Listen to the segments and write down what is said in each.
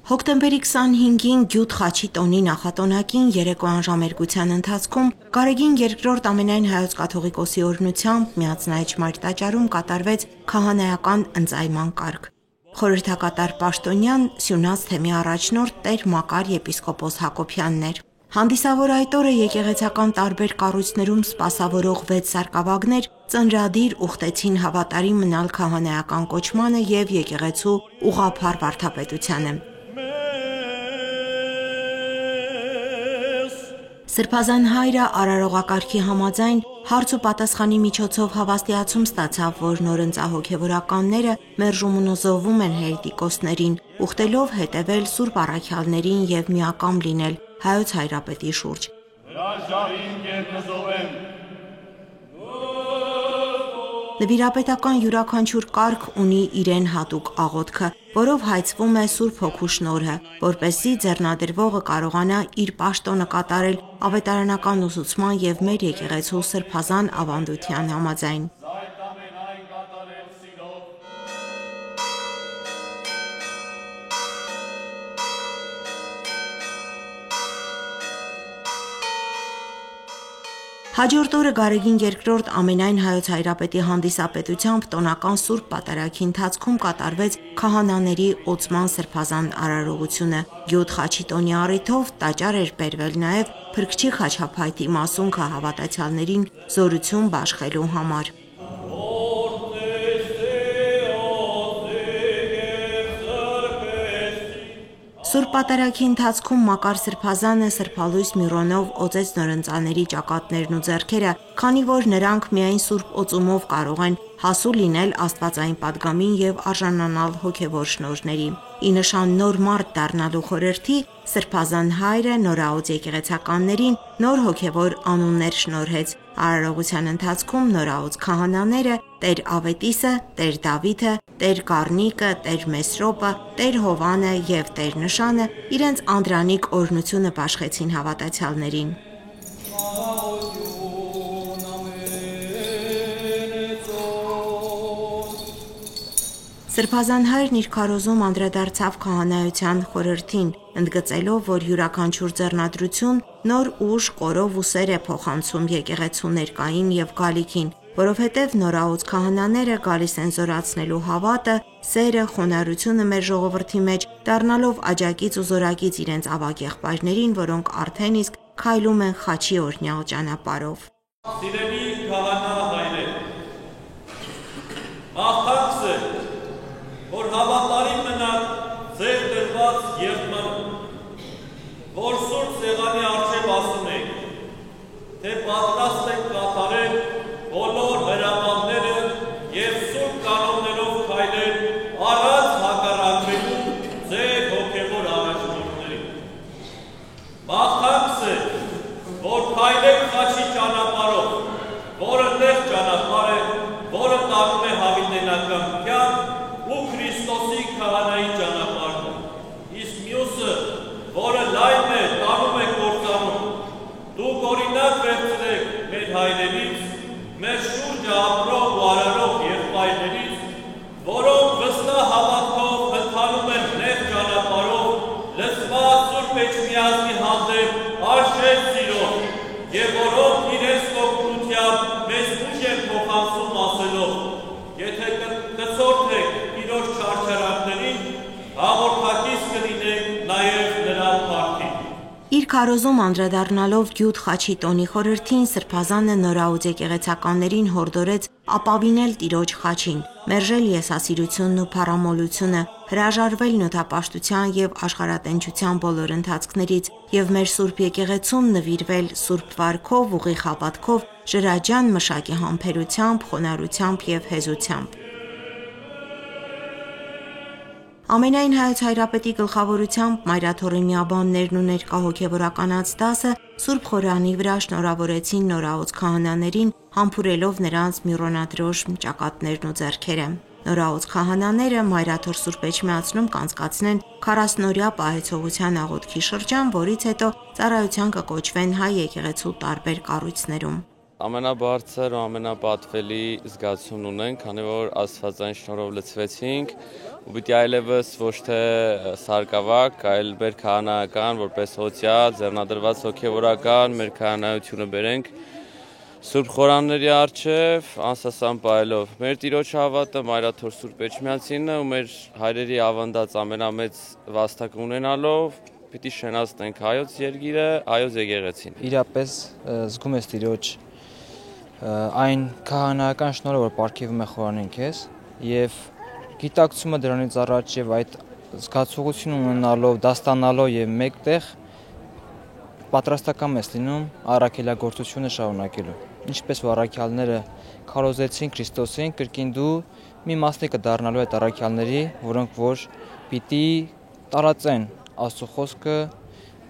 Հոկտեմբերի 25-ին Գյուտ խաչի տոնի նախատոնակին երեկոյան ժամերգության ընթացքում Գարեգին II ամենայն հայոց կաթողիկոսի օրհնությամբ Միածնայիչ Մայր կատարվեց քահանայական ընծայման կարգ։ Խորհրդակատար պաշտոնյան Սյունյաց թեմի առաջնորդ Տեր Մակար եպիսկոպոս Հակոբյանն էր։ Հանդիսավոր այդ օրը եկեղեցական տարբեր կառույցներում սպասավորող 6 սարկավագներ ծնրադիր ուխտեցին հավատարիմ մնալ քահանայական կոչմանը և եկեղեցու ուղղափառ վարդապետությանը։ Սրբազան հայրը արարողակարգի համաձայն հարց ու պատասխանի միջոցով հավաստիացում ստացավ, որ նորընծահոգևորականները մերժումնոզովում են հերետիկոսներին, ուխտելով հետևել Սուրբ առաքյալներին և միակամ լինել Հայոց Հայրապետի շուրջ։ Նվիրապետական յուրաքանչյուր կարգ ունի իրեն հատուկ աղոթքը, որով հայցվում է Սուրբ Հոգու շնորհը, որպեսզի ձեռնադրվողը կարողանա իր պաշտոնը կատարել ավետարանական ուսուցման և մեր եկեղեցու սրբազան ավանդության համաձայն։ Հաջորդ օրը Գարեգին II ամենայն Հայոց Հայրապետի հանդիսապետությամբ տոնական Սուրբ Պատարագի ընթացքում կատարվեց քահանաների օծման սրբազան արարողությունը։ Գյուտ խաչի տոնի առիթով տաճար էր բերվել նաև Փրկչի խաչափայտի մասունքը հավատացյալներին զորություն բաշխելու համար։ Սուրբ Պատարագի ընթացքում Մակար սրբազանը սրբալույս միրոնով օծեց նորընծաների ճակատներն ու ձեռքերը, քանի որ նրանք միայն Սուրբ օծումով կարող են հասու լինել աստվածային պատգամին և արժանանալ հոգևոր շնորհների։ Ի նշան նոր մարդ դառնալու խորհրդի, սրբազան հայրը նորաոծ եկեղեցականներին նոր հոգևոր անուններ շնորհեց։ Արարողության ընթացքում նորաոծ քահանաները Տեր Ավետիսը, Տեր Դավիթը, Տեր Գառնիկը, Տեր Մեսրոպը, Տեր Հովանը և Տեր Նշանը իրենց անդրանիկ օրհնությունը բաշխեցին հավատացյալներին։ Սրբազան հայրն իր քարոզում անդրադարձավ քահանայության խորհրդին, ընդգծելով, որ յուրաքանչյուր ձեռնադրություն նոր ուժ, կորով ու սեր է փոխանցում եկեղեցու ներկային և գալիքին, որովհետև նորաոծ քահանաները գալիս են զորացնելու հավատը, սերը, խոնարհությունը մեր ժողովրդի մեջ, դառնալով աջակից ու զորակից իրենց ավագ եղբայրներին, որոնք արդեն իսկ քայլում են խաչի օրհնյալ ճանապարհով։ Սիրելի քահանա հայրեր, մաղթանքս է, որ հավատարիմ մնաք ձեր տրված եղմանը, որ Սուրբ Սեղանի առջև ասում եք, թե պատրաստ եք կատարել բոլոր հրամանները և սուրբ կանոններով քայլել առանց հակառակվելու ձեր հոգևոր առաջնորդներին։ Մաղթանքս է, որ քայլեք խաչի ճանապարհով, որը նեղ ճանապարհ է, որը տանում է հավիտենական կյանք ու Քրիստոսի քահանայի ճանապարհը, իսկ մյուսը, որը լայն է, տանում է կործանում։ Դուք օրինակ վերցրեք մեր հայրերից, մեր շուրջը ապրող ու արարող եղբայրներից, որոնք վստահ հավատքով ընթանում են նեղ ճանապարհով, լցված Սուրբ Էջմիածնի հանդեպ արժեք սիրով, և որոնք իրենց կողմնությամբ մեզ ուժ են փոխանցում ասելով. եթե կցորդեք Տիրոջ չարչարանքներին, հաղորդակից կլինեք նաև նրա փառքին։ Իր քարոզում անդրադառնալով Գյուտ խաչի տոնի խորհրդին, սրբազանը նորաոծ եկեղեցականներին հորդորեց ապավինել Տիրոջ խաչին, մերժել եսասիրությունն ու փառամոլությունը, հրաժարվել նյութապաշտության և աշխարհատենչության բոլոր ընթացքներից և մեր Սուրբ եկեղեցուն նվիրվել Սուրբ վարքով, ուղիղ հավատքով, շրջան մշակի համբերությամբ, խոնարհությամբ և հեզությամբ։ Ամենայն Հայոց Հայրապետի գլխավորությամբ մայրաթոռի միաբաններն ու ներկա հոգևորականաց դասը Սուրբ Խորանի վրա շնորհավորեցին նորաոծ քահանաներին, համբուրելով նրանց միրոնադրոշ ճակատներն ու ձեռքերը։ Նորաոծ քահանաները մայրաթոռ Սուրբ Էջմիածնում կանցկացնեն 40-օրյա պահեցողության աղոթքի շրջան, որից հետո ծառայության կկոչվեն հայ եկեղեցու տարբեր կառույցներում։ ամենաբարձր ու ամենապատվելի զգացումն ունենք, քանի որ Աստվածային շնորհով լցվեցինք ու պիտի այլևս ոչ թե սարկավակ, այլ մեր քահանայական, որպես հոծյալ, ձեռնադրված հոգևորական, մեր քահանայությունը բերենք Սուրբ խորանների առջև, անսասան պահելով մեր Տիրոջ հավատը, Մայրաթոր Սուրբ Էջմիածինը ու մեր հայրերի ավանդած ամենամեծ վաստակը ունենալով պիտի շենացնենք հայոց երկիրը, հայոց եկեղեցին։ Իրապես զգում ես Տիրոջ այն քահանայական շնորհը, որ պարգևում է խորանին քեզ, եւ գիտակցումը դրանից առաջ եւ այդ զգացողություն ունենալով, դաստանալով եւ մեկտեղ պատրաստական ես լինում առաքելագործությունը շարունակելու։ Ինչպես որ առաքյալները քարոզեցին Քրիստոսին, կրկին դու մի մասնիկը դառնալու այդ առաքյալների, որոնք որ պիտի տարածեն Աստծո խոսքը,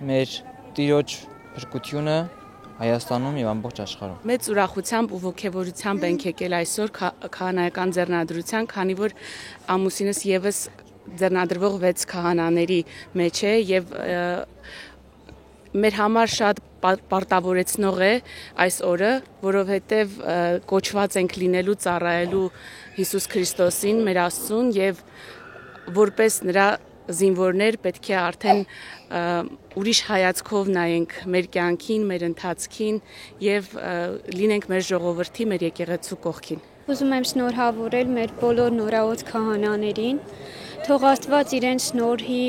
մեր Տիրոջ փրկությունը Հայաստանում եւ ամբողջ աշխարհում։ Մեծ ուրախությամբ ու ողջավորությամբ ենք եկել այսօր քահանայական ձեռնադրության, քանի որ ամուսինս եւս ձեռնադրվող 6 քահանաների մեջ է եւ մեր համար շատ պարտավորեցնող է այս օրը, որովհետև կոչված ենք լինելու ծառայելու Հիսուս Քրիստոսին, մեր Աստծուն եւ որպես նրա զինվորներ պետք է արդեն ուրիշ հայացքով նայենք մեր կյանքին, մեր ընթացքին եւ լինենք մեր ժողովրդի, մեր եկեղեցու կողքին։ Ուզում եմ շնորհավորել մեր բոլոր նորաոց քահանաներին, թող Աստված իրենց շնորհի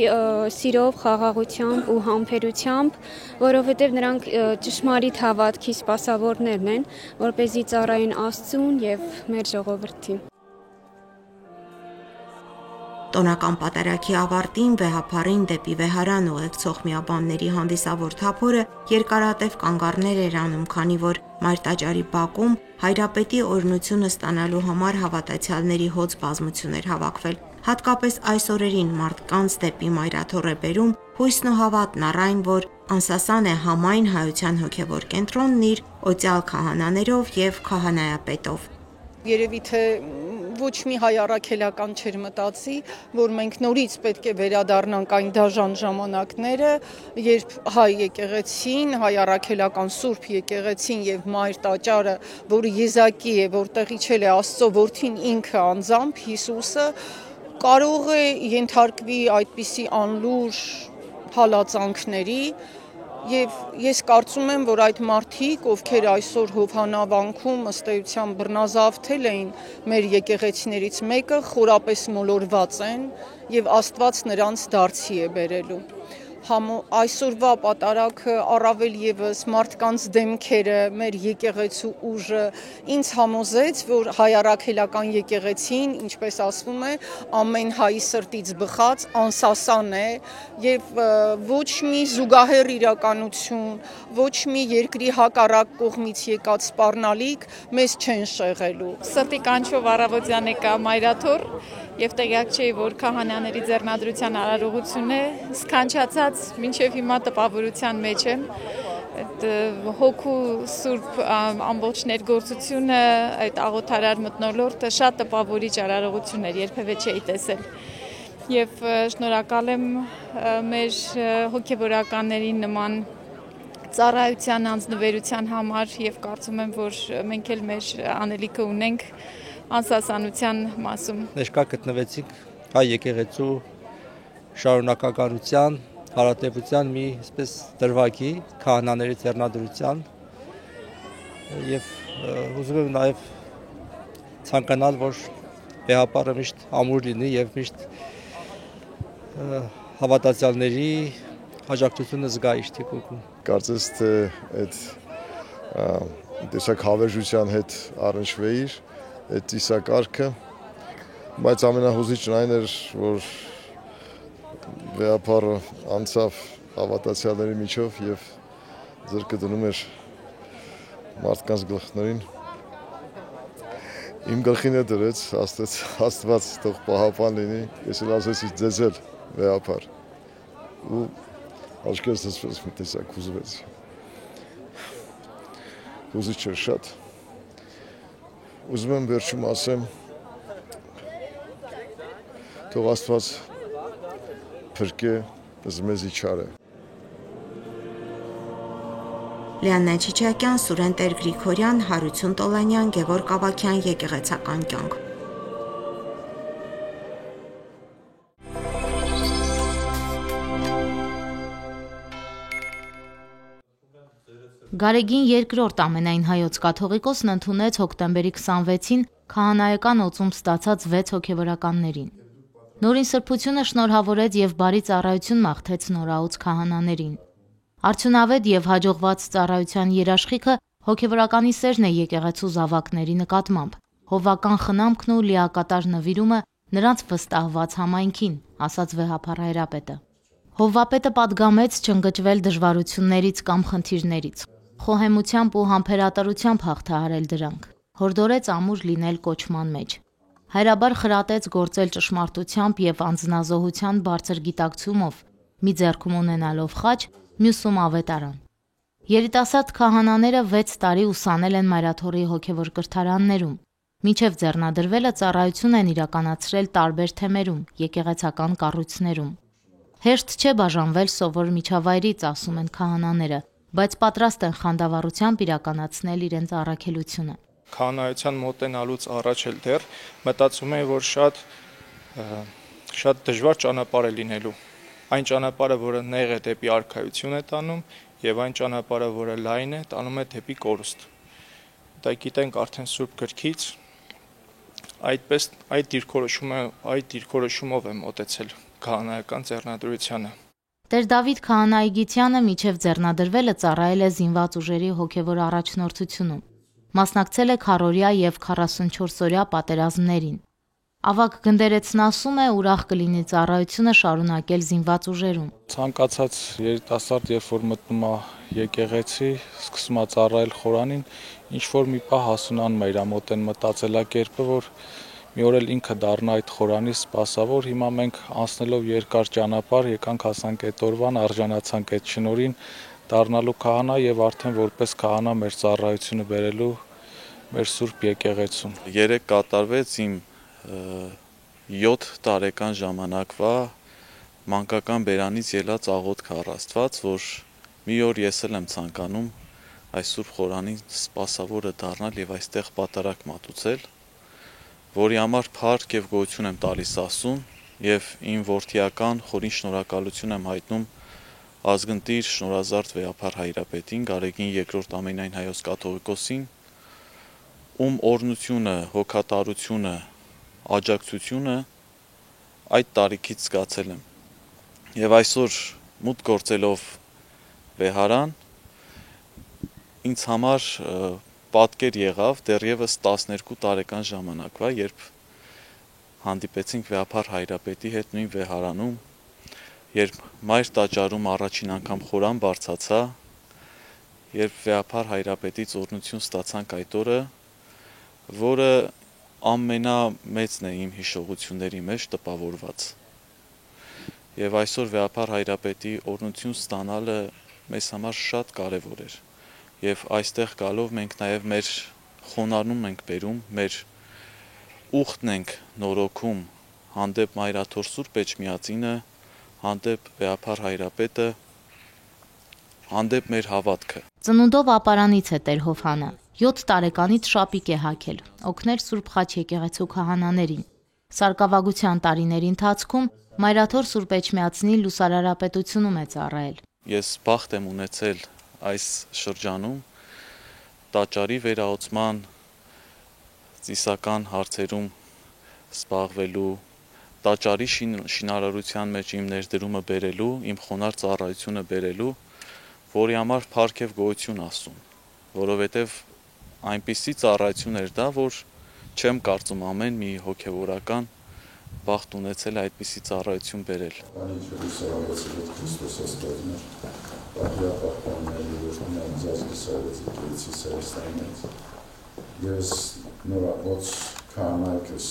սիրով, խաղաղությամբ ու համբերությամբ, որովհետև նրանք ճշմարիտ հավատքի սպասավորներն են, որպեսզի ծառայեն Աստծուն եւ մեր ժողովրդին։ Տոնական պատարագի ավարտին վեհափառին դեպի վեհարան ուղեկցող միաբանների հանդիսավոր թափորը երկարատև կանգառներ էր անում, քանի որ Մայրտաճարի բակում հայրապետի օրհնությունը ստանալու համար հավատացյալների հոծ բազմություն էր հավաքվել։ Հատկապես այս օրերին մարդկանց դեպի Մայրաթոր է բերում հույսն ու հավատն առ այն, որ անսասան է համայն հայության հոգևոր կենտրոնն իր օծյալ քահանաներով եւ քահանայապետով։ Երևի թե ոչ մի հայ առաքելական չէր մտածի, որ մենք նորից պետք է վերադառնանք այն դաժան ժամանակները, երբ հայ եկեղեցին, հայ առաքելական Սուրբ եկեղեցին եւ Մայր Տաճարը, որը եզակի է, որտեղ իջել է Աստծո որդին ինքը անձամբ Հիսուսը, կարող է ենթարկվի այդպիսի անլուր հալածանքների Եվ ես կարծում եմ, որ այդ մարդիկ, ովքեր այսօր Հովհաննավանքում ըստ էության բռնազավթել էին մեր եկեղեցիներից մեկը, խորապես մոլորված են եւ Աստված նրանց դարձի է բերելու։ Այսօրվա պատարագը առավել եւս մարդկանց դեմքերը, մեր եկեղեցու ուժը ինձ համոզեց, որ հայ առաքելական եկեղեցին, ինչպես ասվում է, ամեն հայի սրտից բխած անսասան է եւ ոչ մի զուգահեռ իրականություն, ոչ մի երկրի հակառակ կողմից եկած սպառնալիք մեզ չեն շեղելու։ Սրտի կանչով առավոտյան եկա Մայրաթոր եւ տեղյակ չէի, որ քահանաների ձեռնադրության արարողություն է, սքանչացած մինչև հիմա տպավորության մեջ եմ։ Այդ հոգու սուրբ ամբողջ ներգործությունը, այդ աղոթարար մթնոլորտը շատ տպավորիչ արարողություն էր, երբևէ չէի տեսել։ Եվ շնորհակալ եմ մեր հոգևորականներին նման ծառայության անձնվերության համար եւ կարծում եմ, որ մենք էլ մեր անելիքը ունենք անսասանության մասում։ Ներկա գտնվեցինք հայ եկեղեցու շարունակականության, հարատևության մի այսպես դրվագի քահանաների ձեռնադրության եւ ուզում եմ նաեւ ցանկանալ, որ վեհապարը միշտ ամուր լինի եւ միշտ հավատացյալների աջակցությունը զգա իր թիկունքում։ Կարծես թե այդ տեսակ հավերժության հետ առնչվեիր այդ ծիսակարգը, բայց ամենահուզիչն այն էր, որ վեհապարը անցավ հավատացյալների միջով եւ ձեռքը դնում էր մարդկանց գլխներին։ Իմ գլխին է դրեց, Աստված թող պահապան լինի, ես էլ ասեցի ձեզել վեհապար ու աչքերս դասվեց մի տեսակ հուզվեց։ Հուզիչ էր շատ։ Ուզում եմ վերջում ասեմ, թող Աստված փրկե զմեզի չարը։ Լիաննա Չիչակյան, Սուրեն Տեր-Գրիգորյան, Հարություն Տոլանյան, Գևորգ Ավագյան, եկեղեցական կյանք։ Գարեգին երկրորդ ամենայն հայոց կաթողիկոսն ընդունեց հոկտեմբերի 26-ին քահանայական օծում ստացած 6 հոգևորականներին։ Նորին սրբությունը շնորհավորեց եւ բարի ծառայություն մաղթեց նորաուց քահանաներին։ Արդյունավետ եւ հաջողված ծառայության երաշխիքը հոգևորականի սերն է եկեղեցու զավակների նկատմամբ, հովվական խնամքն ու լիակատար նվիրումը նրանց վստահված համայնքին, ասաց վեհափառ հայրապետը։ Հովվապետը պատգամեց չընկճվել դժվարություններից կամ խնդիրներից, խոհեմությամբ ու համբերատարությամբ հաղթահարել դրանք, հորդորեց ամուր լինել կոչման մեջ։ Հայրաբար խրատեց գործել ճշմարտությամբ եւ անձնազոհության բարձր գիտակցումով, մի ձեռքում ունենալով խաչ, մյուսում ավետարան։ Երիտասարդ քահանաները 6 տարի ուսանել են Մայրաթորի հոգևոր կրթարաններում, մինչև ձեռնադրվելը ծառայություն են իրականացրել տարբեր թեմերում, եկեղեցական կառույցներում։ Հեշտ չէ բաժանվել սովոր միջավայրից, ասում են քահանաները, բայց պատրաստ են խանդավառությամբ իրականացնել իրենց առաքելությունը։ Քահանայության մոտենալուց առաջ էլ դեռ մտածում եմ, որ շատ դժվար ճանապարհ է լինելու։ Այն ճանապարհը, որը նեղ է դեպի արքայություն է տանում, եւ այն ճանապարհը, որը լայն է, տանում է դեպի կորուստ։ Դա գիտենք արդեն Սուրբ գրքից, այդ դիրքորոշումով է մոտեցել քահանայական ձեռնադրությանը։ Տեր Դավիթ Քահանայգիցյանը միջև ձեռնադրվելը ծառայել է զինված ուժերի հոգևոր առաջնորդությունում։ Մասնակցել է քառորյա եւ 44-օրյա պատերազմներին։ Ավագ Գնդերեցն ասում է, ուրախ կլինի ծառայությունը շարունակել զինված ուժերում։ Ցանկացած երիտասարդ, երբ որ մտնում է եկեղեցի, սկսում է ծառայել խորանին, ինչ որ մի պահ հասունանում է իր մոտեն մտածելակերպը, որ մի օր էլ ինքը դառնա այդ խորանի սպասավոր։ Հիմա մենք անցնելով երկար ճանապարհ եկանք հասանք այդ օրվան, արժանացանք այդ շնորհին դառնալու քահանա եւ արդեն որպես քահանա մեր ծառայությունը բերելու մեր Սուրբ եկեղեցում։ Երեք կատարվեց իմ 7 տարեկան ժամանակվա մանկական բերանից ելած աղոթքը առ Աստված, որ մի օր ես էլ եմ ցանկանում այս Սուրբ խորանի սպասավորը դառնալ եւ այստեղ պատարակ մատուցել, որի համար փառք եւ գոհություն եմ տալիս Աստծուն եւ իմ որդիական խորին շնորհակալություն եմ հայտնում ազգընտիր շնորհազարդ վեհափառ հայրապետին, Գարեգին երկրորդ ամենայն հայոց կաթողիկոսին, ում օրհնությունը, հոգատարությունը, աջակցությունը այդ տարիքից զգացել եմ։ Եվ այսօր մուտք գործելով վեհարան ինձ համար պատկեր եղավ դեռևս 12 տարեկան ժամանակվա, երբ հանդիպեցինք վեհափառ հայրապետի հետ նույն վեհարանում, երբ մայր տաճարում առաջին անգամ խորան բարձացա, երբ վեհափառ հայրապետից օրհնություն ստացանք այդ օրը, որը ամենամեծն է իմ հիշողությունների մեջ տպավորված։ Եվ այսօր վեհափառ հայրապետի օրհնություն ստանալը մեզ համար շատ կարևոր էր։ Եվ այստեղ գալով մենք նաև մեր խոնարհում ենք բերում, մեր ուխտն ենք նորոգում հանդեպ Մայրաթոր Սուրբ Էջմիածինը, հանդեպ վեհափառ հայրապետը, հանդեպ մեր հավատքը։ Ծնունդով ապարանից է Տեր Հովհանը, 7 տարեկանից շապիկ է հագել, օգներ Սուրբ Խաչ եկեղեցու քահանաներին։ Սարկավագության տարիների ընթացքում Մայրաթոր Սուրբ Էջմիածնի լուսարարապետությունում է ծառայել։ Ես բախտ եմ ունեցել այս շրջանում տաճարի վերահսկման ծիսական հարցերում զբաղվելու, տաճարի շինարարության մեջ իմ ներդրումը բերելու, իմ խոնարհ ծառայությունը բերելու, որի համար փառք եւ գոհություն Աստծուն, որովհետեւ այնպիսի ծառայություն էր դա, որ չեմ կարծում ամեն մի հոգեվորական բախտ ունեցել այդպիսի ծառայություն բերել։ Ես նորաոց քահանայքս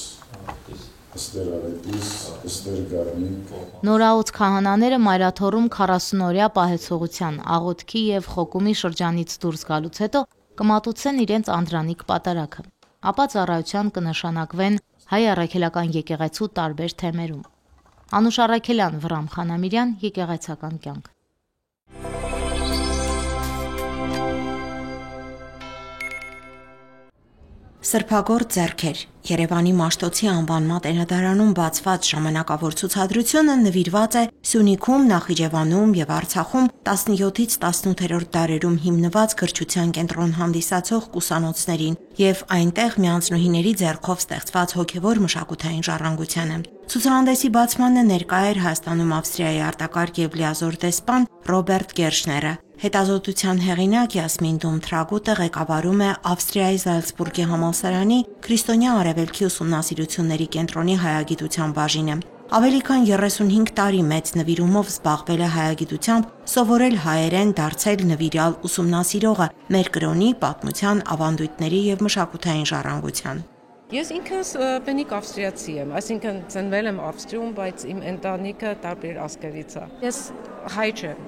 Նորաոց քահանաները Մայրաթորում 40-օրյա պահեցողության, աղոթքի եւ խոկումի շրջանից դուրս գալուց հետո կմատուցեն իրենց անդրանիկ պատարակը, ապա ծառայության կնշանակվեն հայ առաքելական եկեղեցու տարբեր թեմերում։ Անուշ Առաքելյան, Վռամ Խանամիրյան, եկեղեցական կյանք։ Սրբագործ ձեռքեր Երևանի Մաշտոցի անվան մատենադարանում բացված ժամանակավոր ցուցադրությունը նվիրված է Սյունիքում, Նախիջևանում եւ Արցախում 17-ից 18-րդ դարերում հիմնված գրչության կենտրոն հանդիսացող կուսանոցներին եւ այնտեղ միանձնուհիների ձեռքով ստեղծված հոգեվոր մշակութային ժառանգությանը։ Ցուցահանդեսի բացմանը ներկա էր Հայաստանում Ավստրիայի արտակարգ եւ լիազոր դեսպան Ռոբերտ Գերշները։ Հետազոտության հեղինակ Յասմին Դում-Թրագուտը ղեկավարում է Ավստրիայի Զալցբուրգի համալսարանի Քրիստոնյա արևելքի ուսումնասիրությունների կենտրոնի հայագիտության բաժինը։ Ավելի քան 35 տարի մեծ նվիրումով զբաղվել է հայագիտությամբ, սովորել հայերեն, դարձել նվիրյալ ուսումնասիրողը մեր կրոնի, պատմության, ավանդույթների եւ մշակութային ժառանգության։ Ես ինքս բնիկ ավստրիացի եմ, այսինքն ծնվել եմ Ավստրիում, բայց իմ ընտանիքը տարբեր ազգերից է։ Ես հայ չեմ։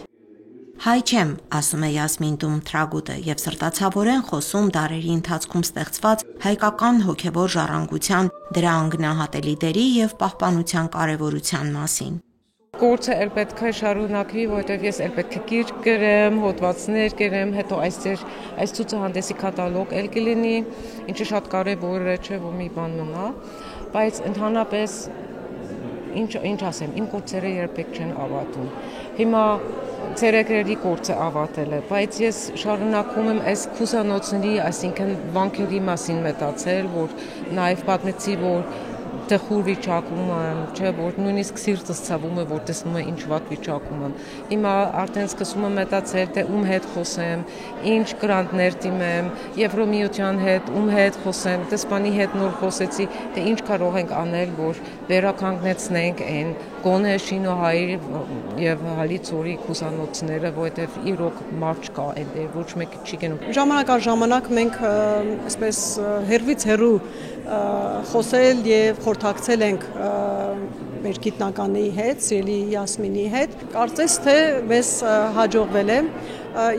Հայ չեմ, ասում է Յասմին Դում-Թրագուտը եւ սրտացավորեն խոսում դարերի ընթացքում ստեղծված հայկական հոգեվոր ժառանգության, դրա անգնահատելի դերի եւ պահպանության կարեւորության մասին։ Գործը էլ պետք է շարունակվի, որովհետև ես էլ պետք է գիրք գրեմ, հոդվածներ գրեմ, հետո այս ցուցահանդեսի կատալոգ էլ կլինի, ինչը շատ կարևոր է, չէ՞ որ մի բան մնա, բայց ընդհանրապես ինչ ասեմ, իմ գործերը երբեք չեն ավարտում։ Հիմա ցերեկրերի գործը ավարտել է, բայց ես շարունակում եմ այս քուսանոցների, այսինքն վանքերի մասին մտածել, որ նաև պատմեցի, որ տխուր վիճակում եմ, չէ, որ նույնիսկ սիրտս ցավում է, որ տեսնում եմ ինչ վատ վիճակում եմ։ Հիմա արդեն սկսում եմ մտածել, թե ում հետ խոսեմ, ինչ գրանտներ դիմեմ, Եվրոմիության հետ, ում հետ խոսեմ, դեսպանի հետ նոր խոսեցի, թե ինչ կարող ենք անել, որ վերականգնեցնենք այն գոնե Շինոհայի եւ Հալիցորի քուսանոցները, որովհետեւ իրոք մարդ կա այնտեղ, ոչ մեկը չի գնում։ Ժամանակ առ ժամանակ մենք այսպես հերվից հերու խոսել եւ խորհրդակցել ենք մեր գիտնականի հետ, Սիրելի Յասմինի հետ։ Կարծես թե մեզ հաջողվել է։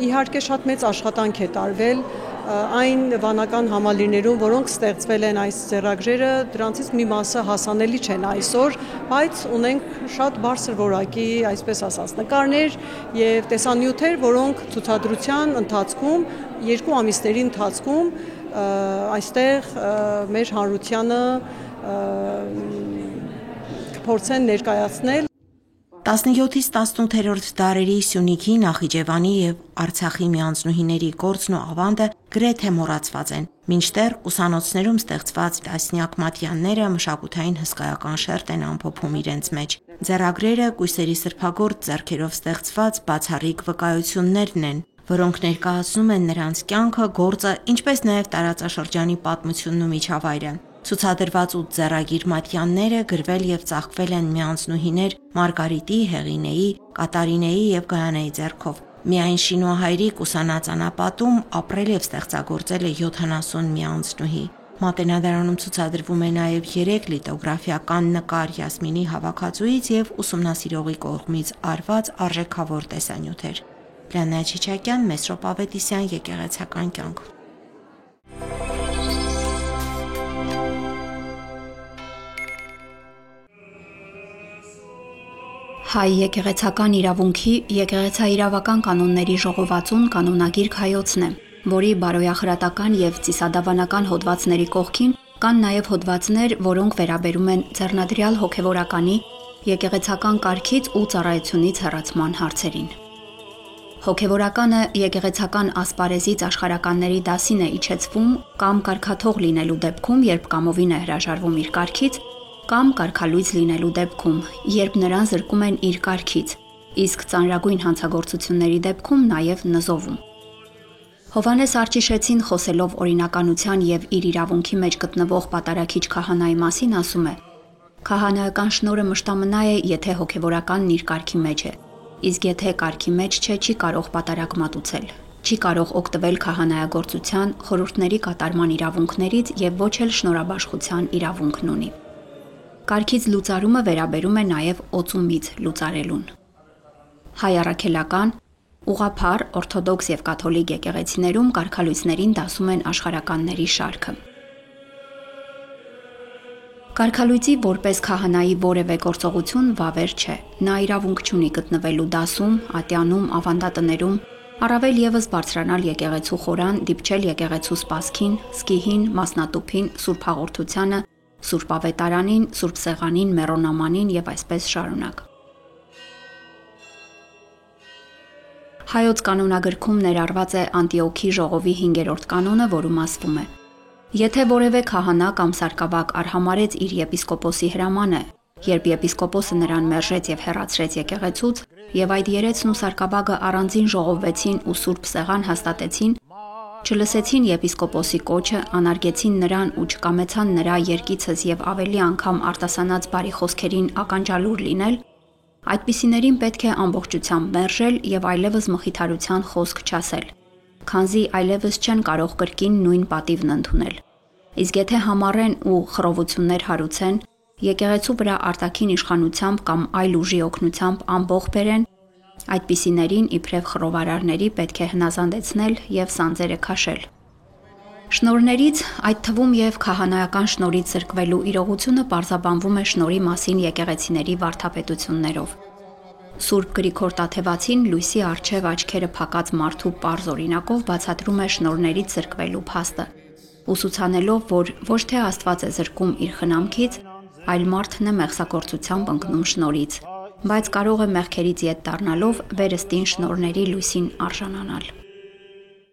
Իհարկե շատ մեծ աշխատանք է տարվել այն վանական համալիրներում, որոնք ստեղծվել են այս ձեռագրերը, դրանցից մի մասը հասանելի չեն այսօր, բայց ունենք շատ բարձր որակի, այսպես ասած, նկարներ եւ տեսանյութեր, որոնք ցուցադրության ընթացքում, 2 ամիսների ընթացքում այստեղ մեր հանրությանը կփորձեն ներկայացնել 17-ից 18-րդ դարերի Սյունիքի, Նախիջևանի եւ Արցախի միանձնուհիների գործն ու ավանդը գրեթե մոռացված են, մինչդեռ ուսանոցներում ստեղծված տասնյակ մատյանները մշակութային հսկայական շերտ են ամփոփում իրենց մեջ։ Ձեռագրերը կույսերի սրբագործ ձեռքերով ստեղծված բացառիկ վկայություններն են, որոնք ներկայացնում են նրանց կյանքը, գործը, ինչպես նաև տարածաշրջանի պատմությունն ու միջավայրը։ Ցուցադրված 8 ձեռագիր մատյանները գրվել եւ ծաղկվել են միանձնուհիներ Մարգարիտի, Հեղինեի, Կատարինեի եւ Գայանեի ձեռքով։ Միայն Շինոհայրի ուսանած անապատում ապրել եւ ստեղծագործել է 70 միանձնուհի։ Մատենադարանում ցուցադրվում է նաեւ 3 լիտոգրաֆիական նկար Յասմինի հավաքածուից եւ ուսումնասիրողի կողմից արված արժեքավոր տեսանյութեր։ Լիանա Չիչակյան, Մեսրոպ Ավետիսյան, Եկեղեցական կյանք։ Հայ եկեղեցական իրավունքի եկեղեցաիրավական կանոնների ժողովածուն կանոնագիր հայոցն է, որի բարոյախրատական եւ ծիսադավանական հոդվածների կողքին կան նաեւ հոդվածներ, որոնք վերաբերում են ձեռնադրյալ հոգեվորականի, եկեղեցական կարգից ու ծառայությունից հեռացման հարցերին։ Հոգեվորականը եկեղեցական ասպարեզից աշխարհականների դասին է իջեցվում կամ կարգաթող լինելու դեպքում, երբ կամովին է հրաժարվում իր կարգից, կամ կարգալույծ լինելու դեպքում, երբ նրան զրկում են իր կարգից, իսկ ծանրագույն հանցագործությունների դեպքում նաև նզովում։ Հովհաննես Արճիշեցին խոսելով օրինականության եւ իր իրավունքի մեջ գտնվող պատարագիչ քահանայի մասին ասում է. «Քահանայական շնորհը մշտամնա է, եթե հոգեվորականն իր կարգի մեջ է, իսկ եթե կարգի մեջ չէ, չի կարող պատարագ մատուցել, չի կարող օգտվել քահանայագործության, խորհուրդների կատարման իրավունքներից եւ ոչ էլ շնորհաբաշխության իրավունքն ունի։ Կարգից լուծարումը վերաբերում է նաև օծումից լուծարելուն։ Հայ առաքելական, ուղղափառ, օրթոդոքս եւ կաթոլիկ եկեղեցիներում կարգալույցներին դասում են աշխարհականների շարքը։ Կարգալույցի որպես քահանայի որևէ գործողություն վավեր չէ։ Նա իրավունք չունի գտնվելու դասում, ատյանում, ավանդատներում, Առավել եւս բարձրանալ եկեղեցու խորան, դիպչել եկեղեցու սպասքին, սկիհին, մասնատուփին, Սուրբ Հաղորդությանը, Սուրբ Ավետարանին, Սուրբ Սեղանին, Մեռոնամանին եւ այսպես շարունակ։ Հայոց կանոնագրքում ներառված է Անտիոքի ժողովի 5-րդ կանոնը, որում ասվում է. Եթե որևէ քահանա կամ սարկավակ արհամարեց իր եպիսկոպոսի հրամանը, երբ եպիսկոպոսը նրան մերժեց եւ հեռացրեց եկեղեցուց, եւ այդ երեցն ու սարկավագը առանձին ժողովվեցին ու Սուրբ Սեղան հաստատեցին, չլսեցին եպիսկոպոսի կոչը, անարգեցին նրան ու չկամեցան նրա երկիցս եւ ավելի անգամ արտասանած բարի խոսքերին ականջալուր լինել, այդպիսիներին պետք է ամբողջությամբ մերժել եւ այլևս մխիթարության խոսք չասել, քանզի այլևս չեն կարող կրկին նույն պատիվն ընդունել։ Իսկ եթե համառեն ու խռովություններ հարուցեն, եկեղեցու վրա արտաքին իշխանությամբ կամ այլ ուժի օգնությամբ ամբողջ բերեն, այդպիսիներին իբրև խռովարարների պետք է հնազանդեցնել եւ սանձերը քաշել։ Շնորհներից, այդ թվում եւ քահանայական շնորհից զրկվելու իրողությունը պարզաբանվում է շնորհի մասին եկեղեցիների վարդապետություններով։ Սուրբ Գրիգոր Տաթևացին լույսի առջև աչքերը փակած մարդու պարզ օրինակով բացատրում է շնորհներից զրկվելու փաստը, ուսուցանելով, որ ոչ թե Աստված է զրկում իր խնամքից, այլ մարդն է մեղսագործությամբ ընկնում շնորհից, բայց կարող է մեղքերից ետ դառնալով վերստին շնորհների լույսին արժանանալ։